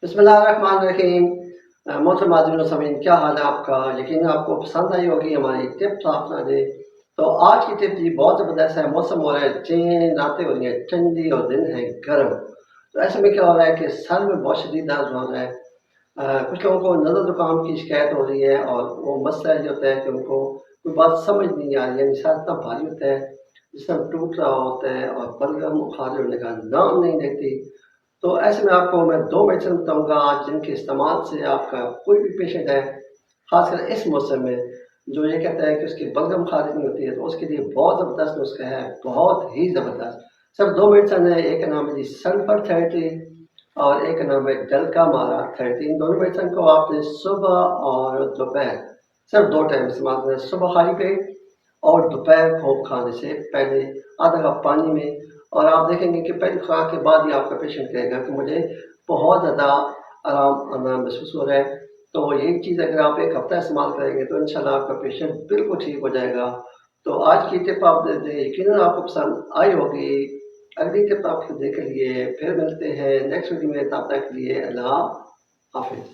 बिस्मिल्लाहिर्रहमानिर्रहीम। मोहतरम नाज़रीन व सामीन, क्या हाल है आपका? यकीनन आपको पसंद आई होगी हमारी टिप्स आप दे। तो आज की टिप जी बहुत ज़बरदस्त है। मौसम हो रहा है चेंज, रातें हो रही हैं ठंडी और दिन है गर्म। तो ऐसे में क्या हो रहा है कि सर में बहुत शदीद दर्द हो रहा है। कुछ लोगों को नज़र ज़ुकाम की शिकायत हो रही है और वो मसला ये होता है कि उनको कोई बात समझ नहीं आ रही है, सर इतना भारी होता है, जिस्म टूट रहा होता है और बलगम खारिज होने का नाम नहीं लेती। तो ऐसे में आपको मैं 2 मेडिसिन बताऊँगा जिनके इस्तेमाल से आपका कोई भी पेशेंट है, ख़ासकर इस मौसम में, जो ये कहता है कि उसकी बलगम ख़ारिज नहीं होती है, तो उसके लिए बहुत ज़बरदस्त नुस्ख़ा है, बहुत ही ज़बरदस्त। सिर्फ़ 2 मेडिसिन है, एक का नाम है जी सल्फर 30 और एक का नाम है डल्का मारा 30। इन दोनों मेडिसिन को आपने सुबह और दोपहर सिर्फ़ 2 टाइम इस्तेमाल करना है, सुबह खाली पेट और दोपहर को खाने से पहले आधा कप पानी में। और आप देखेंगे कि पहली खुराक के बाद ही आपका पेशेंट कहेगा कि मुझे बहुत ज़्यादा आराम आना महसूस हो रहा है। तो यही चीज़ अगर आप 1 हफ़्ता इस्तेमाल करेंगे तो इंशाल्लाह आपका पेशेंट बिल्कुल ठीक हो जाएगा। तो आज की टिप आप यकीनन आपको पसंद आई होगी। अगली टिप आपको देख के लिए फिर मिलते हैं नेक्स्ट वीडियो में, तब तक के लिए अल्लाह हाफ़िज़।